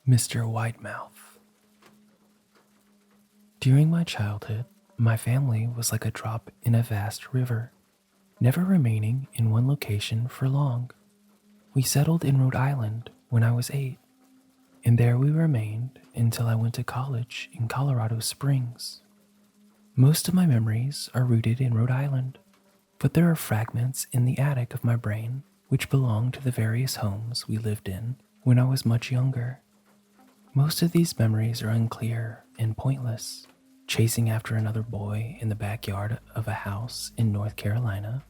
Mr. Widemouth. During my childhood, my family was like a drop in a vast river, never remaining in one location for long. We settled in Rhode Island when I was 8, and there we remained until I went to college in Colorado Springs. Most of my memories are rooted in Rhode Island, but there are fragments in the attic of my brain which belong to the various homes we lived in when I was much younger. Most of these memories are unclear and pointless, chasing after another boy in the backyard of a house in North Carolina,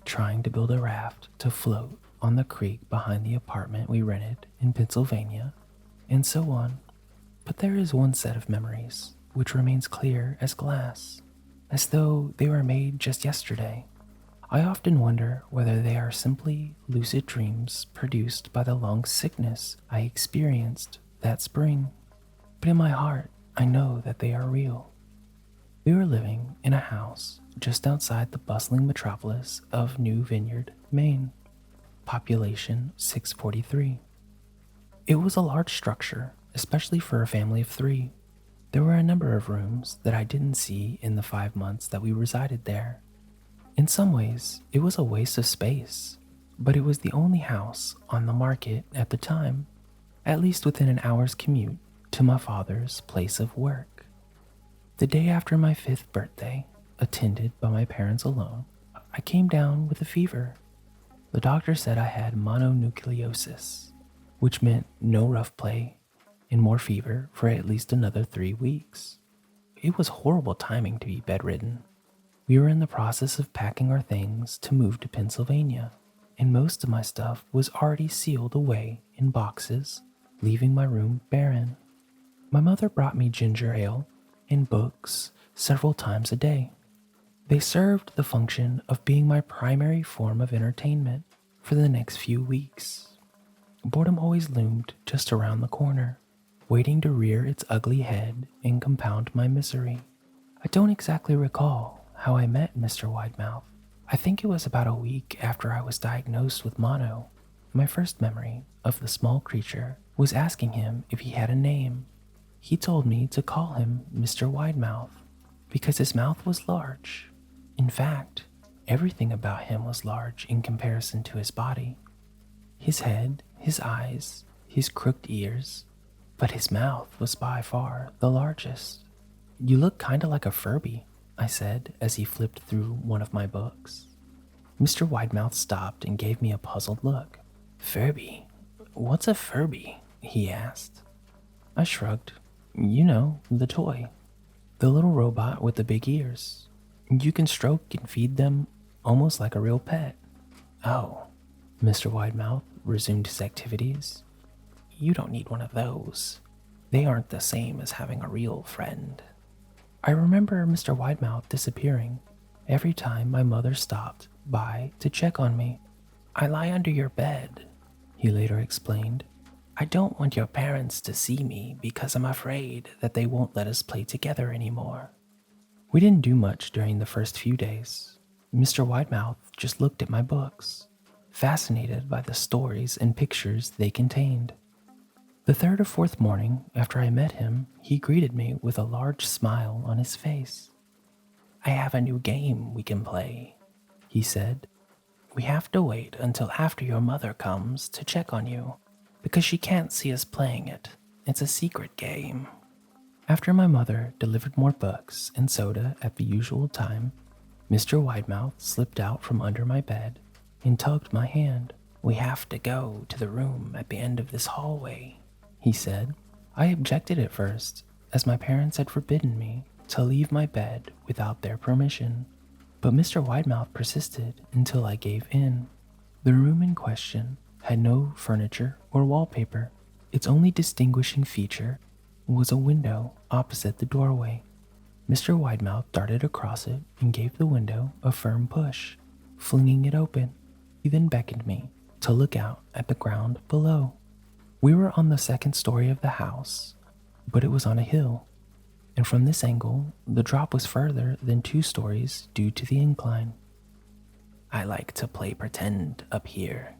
trying to build a raft to float on the creek behind the apartment we rented in Pennsylvania, and so on. But there is one set of memories which remains clear as glass, as though they were made just yesterday. I often wonder whether they are simply lucid dreams produced by the long sickness I experienced that spring, but in my heart, I know that they are real. We were living in a house just outside the bustling metropolis of New Vineyard, Maine, population 643. It was a large structure, especially for a family of 3. There were a number of rooms that I didn't see in the 5 months that we resided there. In some ways, it was a waste of space, but it was the only house on the market at the time, at least within an hour's commute to my father's place of work. The day after my 5th birthday, attended by my parents alone, I came down with a fever. The doctor said I had mononucleosis, which meant no rough play and more fever for at least another 3 weeks. It was horrible timing to be bedridden. We were in the process of packing our things to move to Pennsylvania, and most of my stuff was already sealed away in boxes, leaving my room barren. My mother brought me ginger ale and books several times a day. They served the function of being my primary form of entertainment for the next few weeks. Boredom always loomed just around the corner, waiting to rear its ugly head and compound my misery. I don't exactly recall how I met Mr. Widemouth. I think it was about a week after I was diagnosed with mono. My first memory of the small creature was asking him if he had a name. He told me to call him Mr. Widemouth because his mouth was large. In fact, everything about him was large in comparison to his body. His head, his eyes, his crooked ears, but his mouth was by far the largest. "You look kinda like a Furby," I said as he flipped through one of my books. Mr. Widemouth stopped and gave me a puzzled look. "Furby? What's a Furby?" he asked. I shrugged. "You know, the toy. The little robot with the big ears. You can stroke and feed them almost like a real pet." "Oh," Mr. Widemouth resumed his activities. "You don't need one of those. They aren't the same as having a real friend." I remember Mr. Widemouth disappearing every time my mother stopped by to check on me. "I lie under your bed," he later explained. "I don't want your parents to see me because I'm afraid that they won't let us play together anymore." We didn't do much during the first few days. Mr. Widemouth just looked at my books, fascinated by the stories and pictures they contained. The 3rd or 4th morning after I met him, he greeted me with a large smile on his face. "I have a new game we can play," he said. "We have to wait until after your mother comes to check on you, because she can't see us playing it. It's a secret game." After my mother delivered more books and soda at the usual time, Mr. Widemouth slipped out from under my bed and tugged my hand. "We have to go to the room at the end of this hallway," he said. I objected at first, as my parents had forbidden me to leave my bed without their permission, but Mr. Widemouth persisted until I gave in. The room in question had no furniture or wallpaper. Its only distinguishing feature was a window opposite the doorway. Mr. Widemouth darted across it and gave the window a firm push, flinging it open. He then beckoned me to look out at the ground below. We were on the 2nd story of the house, but it was on a hill, and from this angle, the drop was further than 2 stories due to the incline. "I like to play pretend up here,"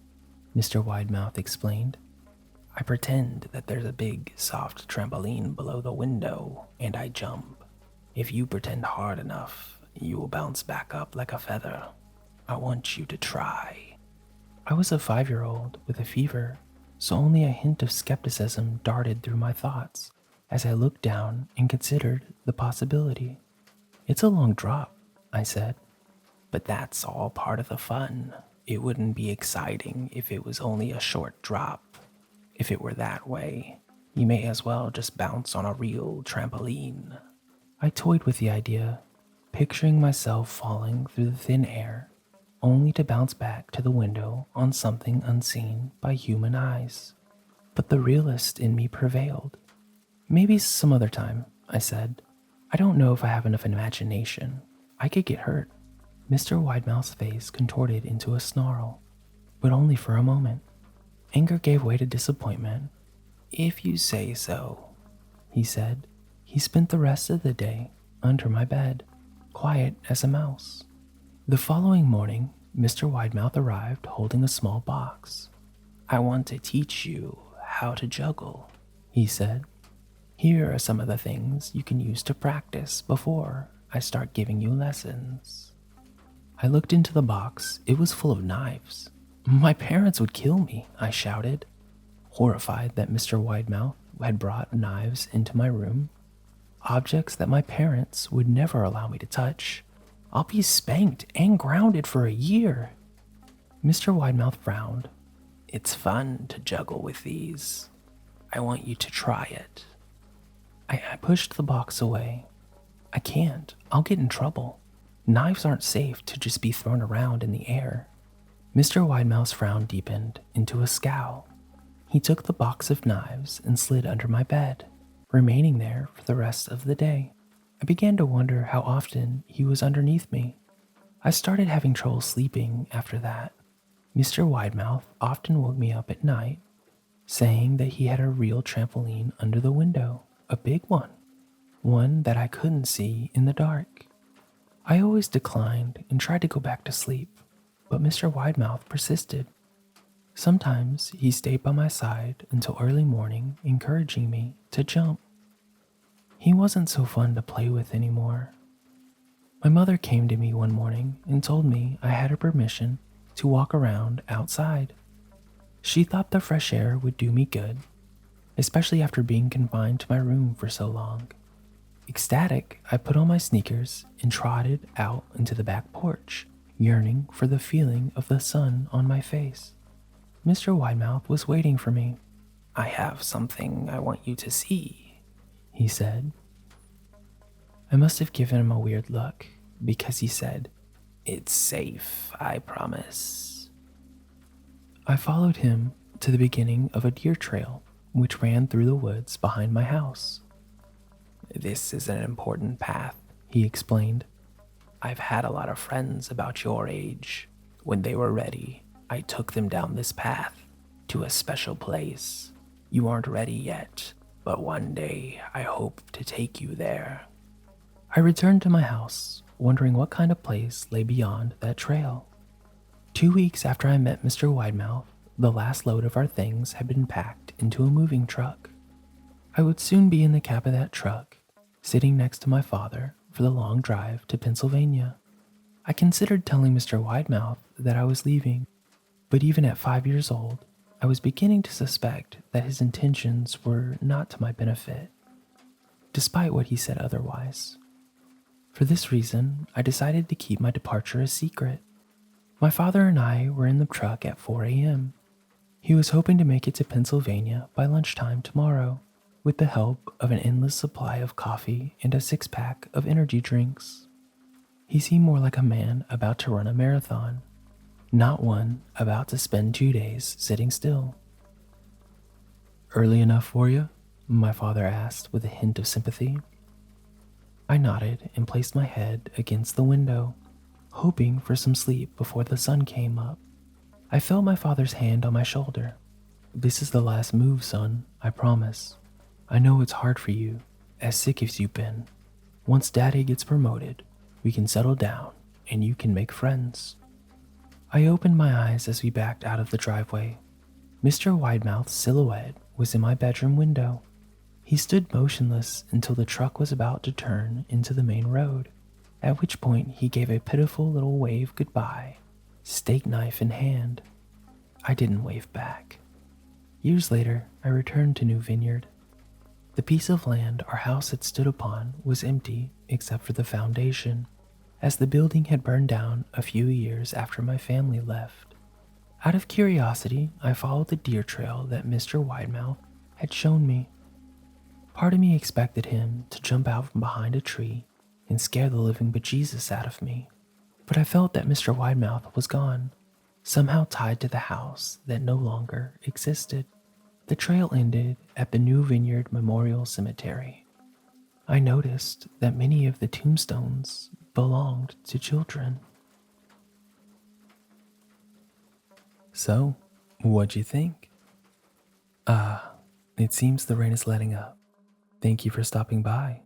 Mr. Widemouth explained. I pretend that there's a big, soft trampoline below the window, and I jump. If you pretend hard enough, you will bounce back up like a feather. I want you to try." I was a 5-year-old with a fever, so only a hint of skepticism darted through my thoughts as I looked down and considered the possibility. "It's a long drop," I said. "But that's all part of the fun. It wouldn't be exciting if it was only a short drop. If it were that way, you may as well just bounce on a real trampoline." I toyed with the idea, picturing myself falling through the thin air, only to bounce back to the window on something unseen by human eyes. But the realist in me prevailed. "Maybe some other time," I said. "I don't know if I have enough imagination. I could get hurt." Mr. Widemouth's face contorted into a snarl, but only for a moment. Anger gave way to disappointment. "If you say so," he said. He spent the rest of the day under my bed, quiet as a mouse. The following morning, Mr. Widemouth arrived holding a small box. "I want to teach you how to juggle," he said. "Here are some of the things you can use to practice before I start giving you lessons." I looked into the box. It was full of knives. "My parents would kill me," I shouted, horrified that Mr. Widemouth had brought knives into my room. "Objects that my parents would never allow me to touch. I'll be spanked and grounded for a year." Mr. Widemouth frowned. "It's fun to juggle with these. I want you to try it." I pushed the box away. "I can't. I'll get in trouble. Knives aren't safe to just be thrown around in the air." Mr. Widemouth's frown deepened into a scowl. He took the box of knives and slid under my bed, remaining there for the rest of the day. I began to wonder how often he was underneath me. I started having trouble sleeping after that. Mr. Widemouth often woke me up at night, saying that he had a real trampoline under the window, a big one that I couldn't see in the dark. I always declined and tried to go back to sleep, but Mr. Widemouth persisted. Sometimes he stayed by my side until early morning, encouraging me to jump. He wasn't so fun to play with anymore. My mother came to me one morning and told me I had her permission to walk around outside. She thought the fresh air would do me good, especially after being confined to my room for so long. Ecstatic, I put on my sneakers and trotted out into the back porch, yearning for the feeling of the sun on my face. Mr. Widemouth was waiting for me. "I have something I want you to see," he said. I must have given him a weird look because he said, "It's safe, I promise." I followed him to the beginning of a deer trail which ran through the woods behind my house. "This is an important path," he explained. "I've had a lot of friends about your age. When they were ready, I took them down this path to a special place. You aren't ready yet, but one day I hope to take you there." I returned to my house, wondering what kind of place lay beyond that trail. 2 weeks after I met Mr. Widemouth, the last load of our things had been packed into a moving truck. I would soon be in the cab of that truck, sitting next to my father for the long drive to Pennsylvania. I considered telling Mr. Widemouth that I was leaving, but even at 5 years old, I was beginning to suspect that his intentions were not to my benefit, despite what he said otherwise. For this reason, I decided to keep my departure a secret. My father and I were in the truck at 4 a.m. He was hoping to make it to Pennsylvania by lunchtime tomorrow, with the help of an endless supply of coffee and a 6-pack of energy drinks. He seemed more like a man about to run a marathon, not one about to spend 2 days sitting still. "Early enough for you?" my father asked with a hint of sympathy. I nodded and placed my head against the window, hoping for some sleep before the sun came up. I felt my father's hand on my shoulder. "This is the last move, son, I promise. I know it's hard for you, as sick as you've been. Once Daddy gets promoted, we can settle down and you can make friends." I opened my eyes as we backed out of the driveway. Mr. Widemouth's silhouette was in my bedroom window. He stood motionless until the truck was about to turn into the main road, at which point he gave a pitiful little wave goodbye, steak knife in hand. I didn't wave back. Years later, I returned to New Vineyard. The piece of land our house had stood upon was empty except for the foundation, as the building had burned down a few years after my family left. Out of curiosity, I followed the deer trail that Mr. Widemouth had shown me. Part of me expected him to jump out from behind a tree and scare the living bejesus out of me, but I felt that Mr. Widemouth was gone, somehow tied to the house that no longer existed. The trail ended at the New Vineyard Memorial Cemetery. I noticed that many of the tombstones belonged to children. So, what'd you think? It seems the rain is letting up. Thank you for stopping by.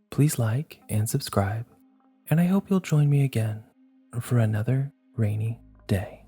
Please like and subscribe, and I hope you'll join me again for another rainy day.